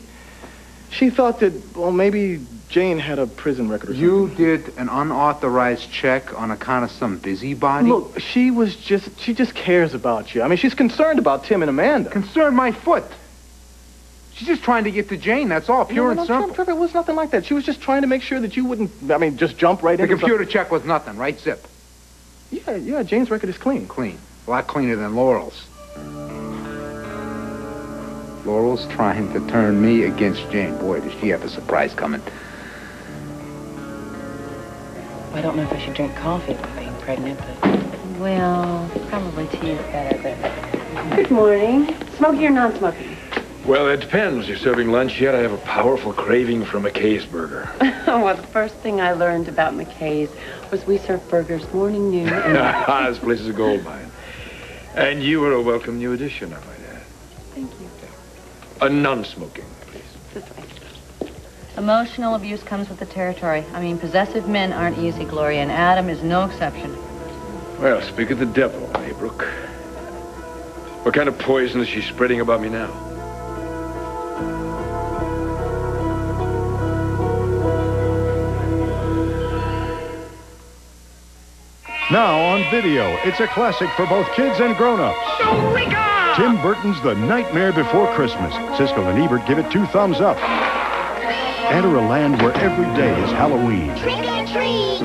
Speaker 7: thought that, well, maybe Jane had a prison record or something.
Speaker 2: You did an unauthorized check on account of some busybody?
Speaker 7: Look, she just cares about you. I mean, she's concerned about Tim and Amanda.
Speaker 2: Concerned my foot. She's just trying to get to Jane, that's all, pure and simple.
Speaker 7: Trevor, it was nothing like that. She was just trying to make sure that you wouldn't, just jump right into
Speaker 2: the computer check was nothing, right, Zip?
Speaker 7: Yeah, Jane's record is clean.
Speaker 2: Clean. A lot cleaner than Laurel's. Laurel's trying to turn me against Jane. Boy, does she have a surprise coming.
Speaker 8: I don't know if I should drink coffee with being pregnant, but... Well, probably tea is better, but...
Speaker 14: Good morning. Smoky or non-smoky?
Speaker 17: Well, it depends. You're serving lunch yet? I have a powerful craving for McKay's burger.
Speaker 8: Well, the first thing I learned about McKay's was we serve burgers morning, noon, and...
Speaker 17: This place is a gold mine. And you are a welcome new addition, I might add.
Speaker 8: Thank you.
Speaker 17: A non-smoking, please.
Speaker 8: This way.
Speaker 5: Emotional abuse comes with the territory. I mean, possessive men aren't easy, Gloria, and Adam is no exception.
Speaker 17: Well, speak of the devil, Haybrook. What kind of poison is she spreading about me now?
Speaker 10: Now on video, it's a classic for both kids and grown-ups. Tim Burton's The Nightmare Before Christmas. Siskel and Ebert give it 2 thumbs up. Enter a land where every day is Halloween.
Speaker 9: Trick or treat!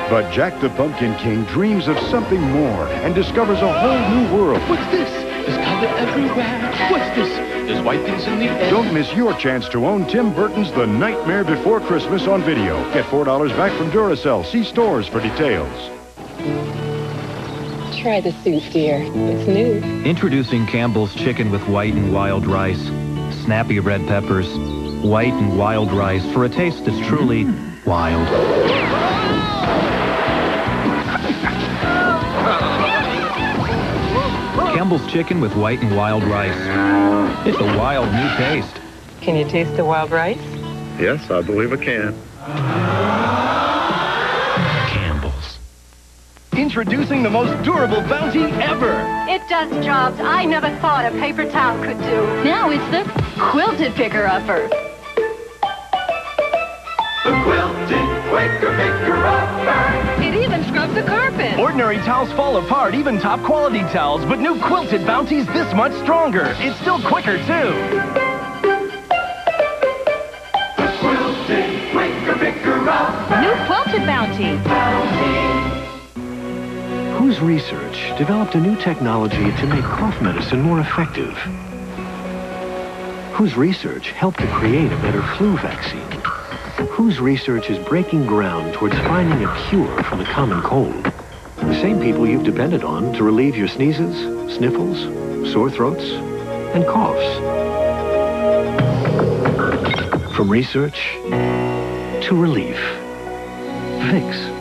Speaker 10: But Jack the Pumpkin King dreams of something more and discovers a whole new world.
Speaker 11: What's this? There's color everywhere. What's this? There's white things in the air.
Speaker 10: Don't miss your chance to own Tim Burton's The Nightmare Before Christmas on video. Get $4 back from Duracell. See stores for details.
Speaker 8: Try the soup, dear. It's new.
Speaker 21: Introducing Campbell's Chicken with white and wild rice. Snappy red peppers. White and wild rice for a taste that's truly wild. Campbell's Chicken with white and wild rice. It's a wild new taste.
Speaker 8: Can you taste the wild rice?
Speaker 13: Yes, I believe I can.
Speaker 21: Campbell's.
Speaker 25: Introducing the most durable bounty ever.
Speaker 14: It does jobs I never thought a paper towel could do. Now it's the quilted picker-upper.
Speaker 11: The quilted Quaker picker-upper.
Speaker 14: It even scrubs the carpet.
Speaker 25: Ordinary towels fall apart, even top quality towels, but new quilted bounty's this much stronger. It's still quicker, too.
Speaker 11: The quilted Quaker picker-upper.
Speaker 14: New quilted bounty.
Speaker 23: Whose research developed a new technology to make cough medicine more effective? Whose research helped to create a better flu vaccine? Whose research is breaking ground towards finding a cure for the common cold? The same people you've depended on to relieve your sneezes, sniffles, sore throats, and coughs. From research to relief. Vicks.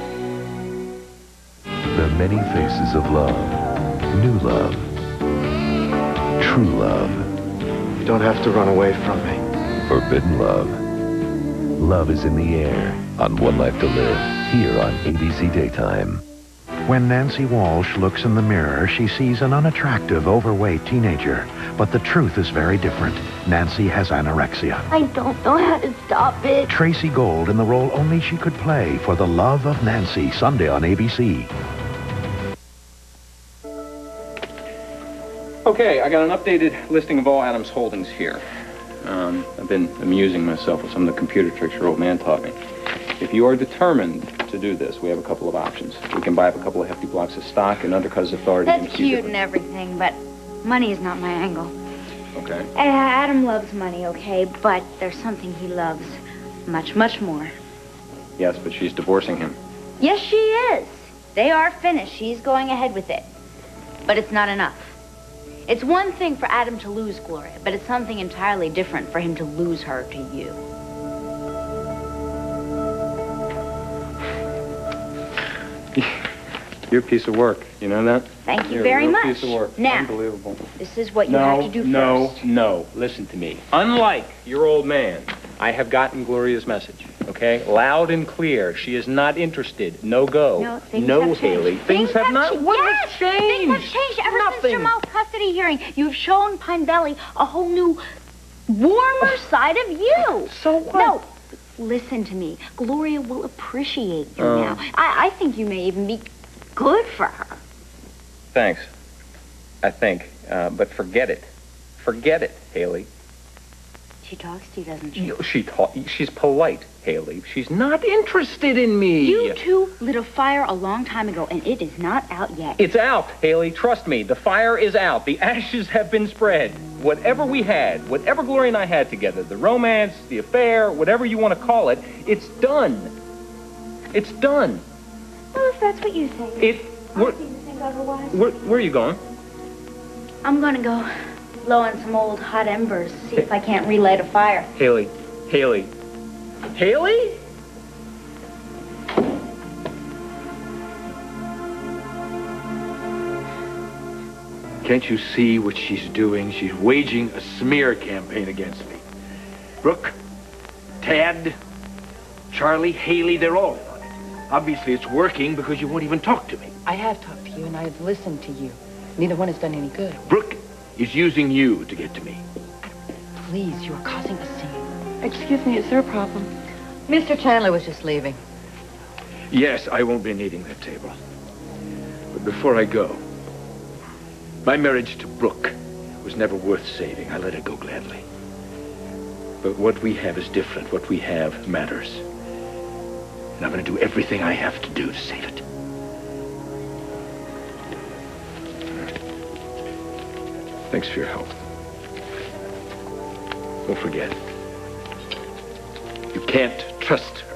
Speaker 12: The many faces of love. New love. True love.
Speaker 7: You don't have to run away from me.
Speaker 12: Forbidden love. Love is in the air on One Life to Live, here on ABC Daytime.
Speaker 16: When Nancy Walsh looks in the mirror, she sees an unattractive, overweight teenager. But the truth is very different. Nancy has anorexia.
Speaker 15: I don't know how to stop it.
Speaker 16: Tracy Gold in the role only she could play for The Love of Nancy, Sunday on ABC.
Speaker 18: Okay, I got an updated listing of all Adams Holdings here. I've been amusing myself with some of the computer tricks your old man taught me. If you are determined to do this, we have a couple of options. We can buy up a couple of hefty blocks of stock and undercut his authority.
Speaker 15: That's cute and everything, but money is not my angle.
Speaker 18: Okay.
Speaker 15: Adam loves money, okay, but there's something he loves much, much more.
Speaker 18: Yes, but she's divorcing him.
Speaker 15: Yes, she is. They are finished. She's going ahead with it. But it's not enough. It's one thing for Adam to lose Gloria, but it's something entirely different for him to lose her to you.
Speaker 18: You're a piece of work. You know that?
Speaker 15: Thank you
Speaker 18: You're
Speaker 15: very
Speaker 18: a real
Speaker 15: much.
Speaker 18: piece of work.
Speaker 15: Now,
Speaker 18: Unbelievable.
Speaker 15: this is what you have to do first.
Speaker 18: No. Listen to me. Unlike your old man, I have gotten Gloria's message, okay? Loud and clear. She is not interested. No go.
Speaker 15: No, things
Speaker 18: no,
Speaker 15: have
Speaker 18: Haley.
Speaker 15: changed.
Speaker 18: Things have not.
Speaker 15: Changed.
Speaker 18: What
Speaker 15: Yes,
Speaker 18: has changed?
Speaker 15: Things have changed ever since Jamal's custody hearing. You've shown Pine Valley a whole new, warmer side of you.
Speaker 18: So what?
Speaker 15: No, listen to me. Gloria will appreciate you now. I think you may even be good for her.
Speaker 18: Thanks. I think. But forget it. Forget it, Haley.
Speaker 15: She talks to you, doesn't she?
Speaker 18: She's polite, Haley. She's not interested in me.
Speaker 15: You two lit a fire a long time ago, and it is not out yet.
Speaker 18: It's out, Haley. Trust me. The fire is out. The ashes have been spread. Whatever we had, whatever Gloria and I had together, the romance, the affair, whatever you want to call it, it's done. It's done.
Speaker 15: Well, if that's what you think.
Speaker 18: Where are you going?
Speaker 15: I'm gonna go blow on some old hot embers, see if I can't relight a fire.
Speaker 18: Haley. Haley?
Speaker 17: Can't you see what she's doing? She's waging a smear campaign against me. Brooke, Tad, Charlie, Haley, they're all in on it. Obviously, it's working because you won't even talk to me.
Speaker 8: I have talked to you, and I have listened to you. Neither one has done any good.
Speaker 17: Brooke is using you to get to me.
Speaker 8: Please, you are causing a scene.
Speaker 5: Excuse me, is there a problem? Mr. Chandler was just leaving.
Speaker 17: Yes, I won't be needing that table. But before I go, my marriage to Brooke was never worth saving. I let it go gladly. But what we have is different. What we have matters. And I'm going to do everything I have to do to save it. Thanks for your help. Don't forget, you can't trust her.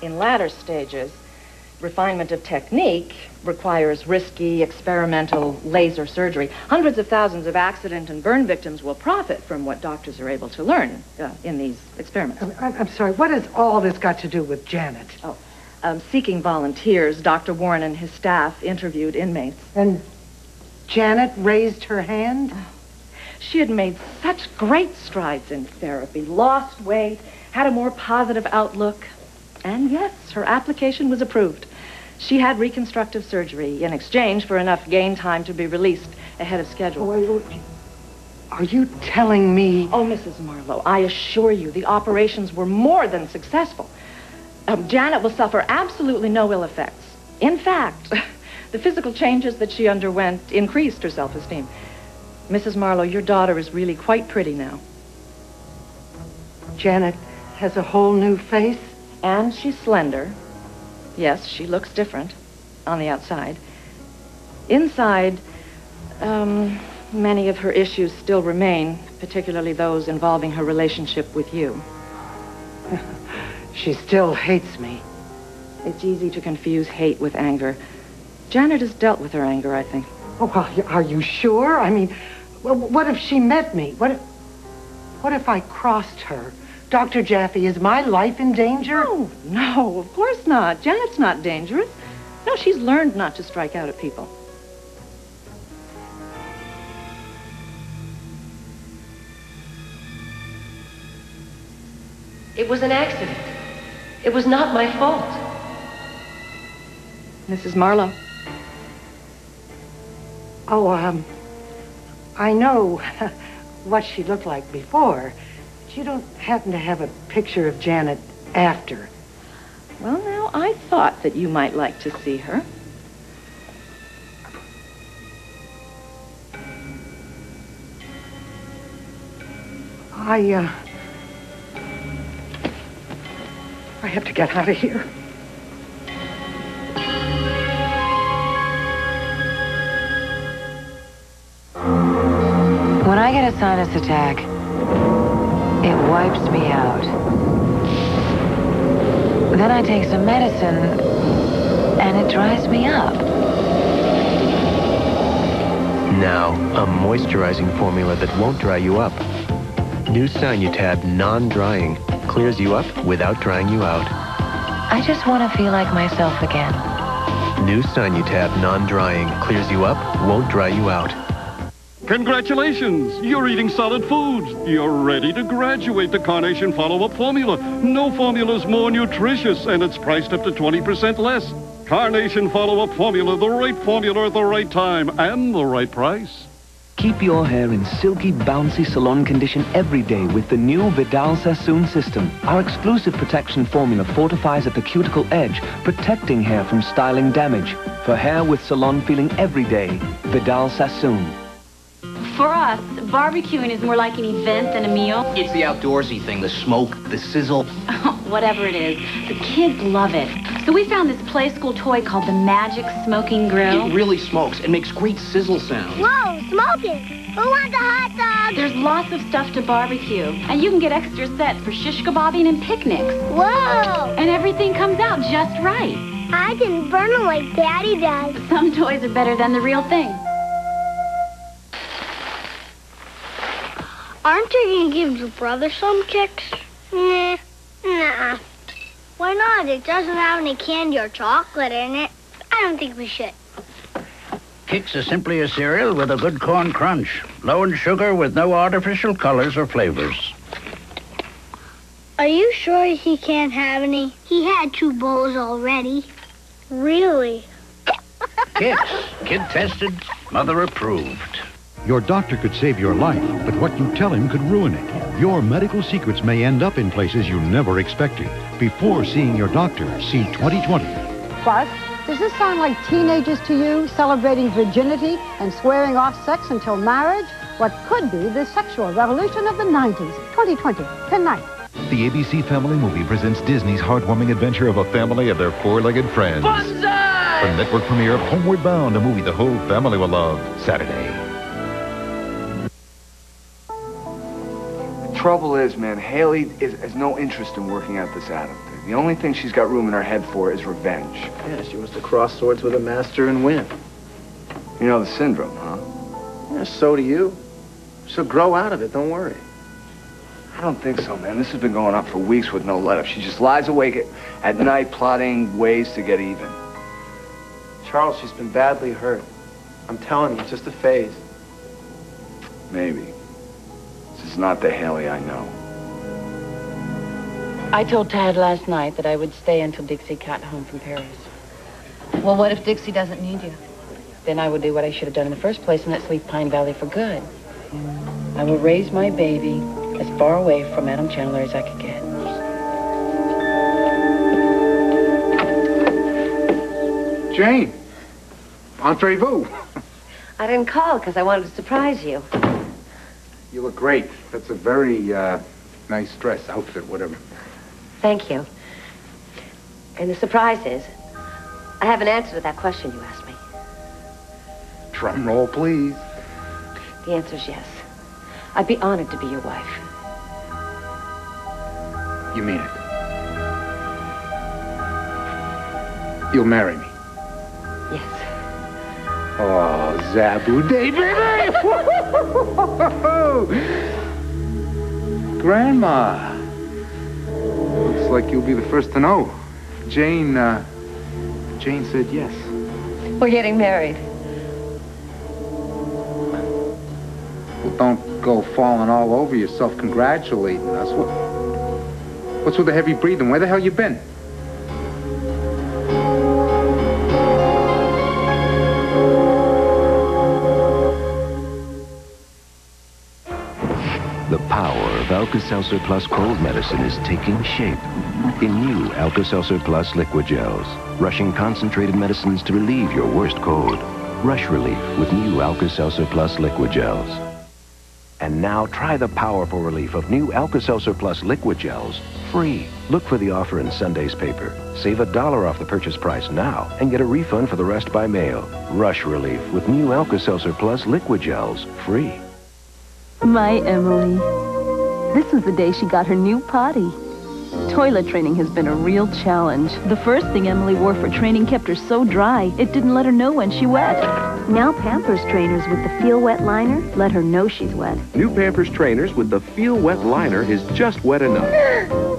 Speaker 8: In latter stages, refinement of technique requires risky, experimental laser surgery. Hundreds of thousands of accident and burn victims will profit from what doctors are able to learn in these experiments.
Speaker 3: I'm sorry, what has all this got to do with Janet?
Speaker 8: Seeking volunteers, Dr. Warren and his staff interviewed inmates.
Speaker 3: And Janet raised her hand?
Speaker 8: She had made such great strides in therapy, lost weight, had a more positive outlook. And yes, her application was approved. She had reconstructive surgery in exchange for enough gain time to be released ahead of schedule.
Speaker 3: Are you telling me?
Speaker 8: Oh, Mrs. Marlowe, I assure you the operations were more than successful. Janet will suffer absolutely no ill effects. In fact, the physical changes that she underwent increased her self-esteem. Mrs. Marlowe, your daughter is really quite pretty now.
Speaker 3: Janet has a whole new face?
Speaker 8: And she's slender. Yes, she looks different on the outside. Inside, many of her issues still remain, particularly those involving her relationship with you.
Speaker 3: She still hates me.
Speaker 8: It's easy to confuse hate with anger. Janet has dealt with her anger, I think.
Speaker 3: Oh, well, are you sure? I mean, what if she met me? What if I crossed her? Dr. Jaffe, is my life in danger?
Speaker 8: Oh, no, of course not. Janet's not dangerous. No, she's learned not to strike out at people.
Speaker 14: It was an accident. It was not my fault.
Speaker 8: Mrs. Marlowe.
Speaker 3: Oh, I know what she looked like before. But you don't happen to have a picture of Janet after.
Speaker 8: Well, now, I thought that you might like to see her.
Speaker 3: I have to get out of here.
Speaker 1: When I get a sinus attack, it wipes me out. Then I take some medicine, and it dries me up.
Speaker 23: Now, a moisturizing formula that won't dry you up. New Sinutab Non-Drying clears you up without drying you out.
Speaker 1: I just want to feel like myself again.
Speaker 23: New Sinutab Non-Drying clears you up, won't dry you out.
Speaker 10: Congratulations! You're eating solid foods. You're ready to graduate the Carnation Follow-Up Formula. No formula's more nutritious, and it's priced up to 20% less. Carnation Follow-Up Formula, the right formula at the right time and the right price.
Speaker 4: Keep your hair in silky, bouncy salon condition every day with the new Vidal Sassoon system. Our exclusive protection formula fortifies at the cuticle edge, protecting hair from styling damage. For hair with salon feeling every day, Vidal Sassoon.
Speaker 19: For us, barbecuing is more like an event than a meal.
Speaker 22: It's the outdoorsy thing, the smoke, the sizzle.
Speaker 19: Whatever it is, the kids love it. So we found this play school toy called the Magic Smoking Grill.
Speaker 22: It really smokes. It makes great sizzle sounds.
Speaker 15: Whoa, smoking! Who wants a hot dog?
Speaker 19: There's lots of stuff to barbecue. And you can get extra sets for shish kebabbing and picnics.
Speaker 15: Whoa!
Speaker 19: And everything comes out just right.
Speaker 15: I can burn them like Daddy does.
Speaker 19: Some toys are better than the real thing.
Speaker 15: Aren't you gonna give your brother some kicks? Nah. Why not? It doesn't have any candy or chocolate in it. I don't think we should.
Speaker 24: Kix is simply a cereal with a good corn crunch. Low in sugar with no artificial colors or flavors.
Speaker 15: Are you sure he can't have any? He had 2 bowls already. Really?
Speaker 24: Kix, kid tested, mother approved.
Speaker 10: Your doctor could save your life, but what you tell him could ruin it. Your medical secrets may end up in places you never expected. Before seeing your doctor, see 2020.
Speaker 26: Bus, does this sound like teenagers to you, celebrating virginity and swearing off sex until marriage? What could be the sexual revolution of the 90s? 2020, tonight.
Speaker 27: The ABC Family Movie presents Disney's heartwarming adventure of a family and their four-legged friends.
Speaker 11: Banzai!
Speaker 27: The network premiere of Homeward Bound, a movie the whole family will love. Saturday.
Speaker 28: Trouble is, man, Haley has no interest in working out this Adam thing. The only thing she's got room in her head for is revenge.
Speaker 7: Yeah, she wants to cross swords with a master and win.
Speaker 28: You know the syndrome, huh?
Speaker 7: Yeah, so do you. She'll grow out of it, don't worry.
Speaker 28: I don't think so, man. This has been going on for weeks with no let-up. She just lies awake at night plotting ways to get even.
Speaker 7: Charles, she's been badly hurt. I'm telling you, it's just a phase.
Speaker 28: Maybe. This is not the Haley I know.
Speaker 5: I told Tad last night that I would stay until Dixie got home from Paris.
Speaker 14: Well, what if Dixie doesn't need you?
Speaker 5: Then I would do what I should have done in the first place and let's leave Pine Valley for good. I will raise my baby as far away from Adam Chandler as I could get.
Speaker 2: Jane, entrez-vous.
Speaker 14: I didn't call because I wanted to surprise you.
Speaker 2: You look great. That's a very nice dress, outfit, whatever.
Speaker 14: Thank you. And the surprise is, I have an answer to that question you asked me.
Speaker 2: Drum roll, please.
Speaker 14: The answer is yes. I'd be honored to be your wife.
Speaker 2: You mean it? You'll marry me?
Speaker 14: Yes.
Speaker 2: Oh, Zabu Day, baby! Grandma. Looks like you'll be the first to know. Jane said yes.
Speaker 14: We're getting married.
Speaker 2: Well, don't go falling all over yourself congratulating us. What's with the heavy breathing? Where the hell you been?
Speaker 6: The power of Alka-Seltzer Plus cold medicine is taking shape in new Alka-Seltzer Plus liquid gels, rushing concentrated medicines to relieve your worst cold. Rush relief with new Alka-Seltzer Plus liquid gels. And now try the powerful relief of new Alka-Seltzer Plus liquid gels, free. Look for the offer in Sunday's paper. Save $1 off the purchase price now and get a refund for the rest by mail. Rush relief with new Alka-Seltzer Plus liquid gels, free.
Speaker 9: My Emily. This was the day she got her new potty. Toilet training has been a real challenge. The first thing Emily wore for training kept her so dry, it didn't let her know when she wet. Now Pampers trainers with the Feel Wet liner let her know she's wet.
Speaker 12: New Pampers trainers with the Feel Wet liner is just wet enough.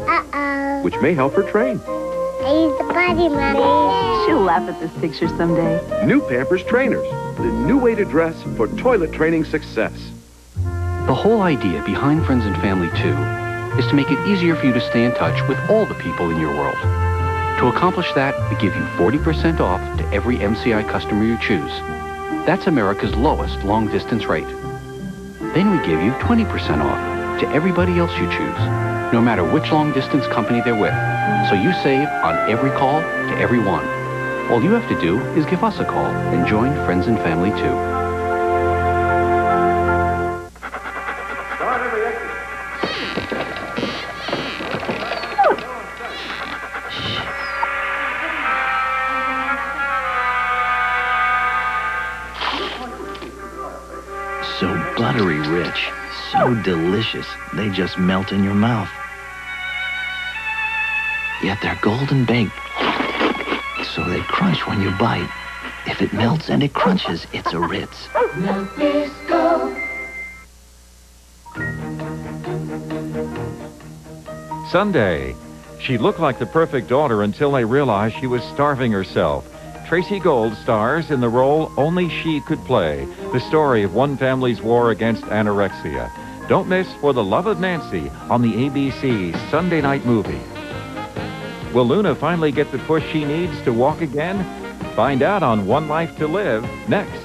Speaker 12: Uh-oh. Which may help her train.
Speaker 9: I used the potty, Mommy. She'll laugh at this picture someday.
Speaker 12: New Pampers trainers, the new way to dress for toilet training success.
Speaker 22: The whole idea behind Friends and Family 2 is to make it easier for you to stay in touch with all the people in your world. To accomplish that, we give you 40% off to every MCI customer you choose. That's America's lowest long-distance rate. Then we give you 20% off to everybody else you choose, no matter which long-distance company they're with. So you save on every call to everyone. All you have to do is give us a call and join Friends and Family 2.
Speaker 13: So buttery rich, so delicious, they just melt in your mouth. Yet they're golden baked, so they crunch when you bite. If it melts and it crunches, it's a Ritz.
Speaker 16: Nabisco.
Speaker 20: Sunday. She looked like the perfect daughter until they realized she was starving herself. Tracy Gold stars in the role only she could play, the story of one family's war against anorexia. Don't miss For the Love of Nancy on the ABC Sunday night movie. Will Luna finally get the push she needs to walk again? Find out on One Life to Live next.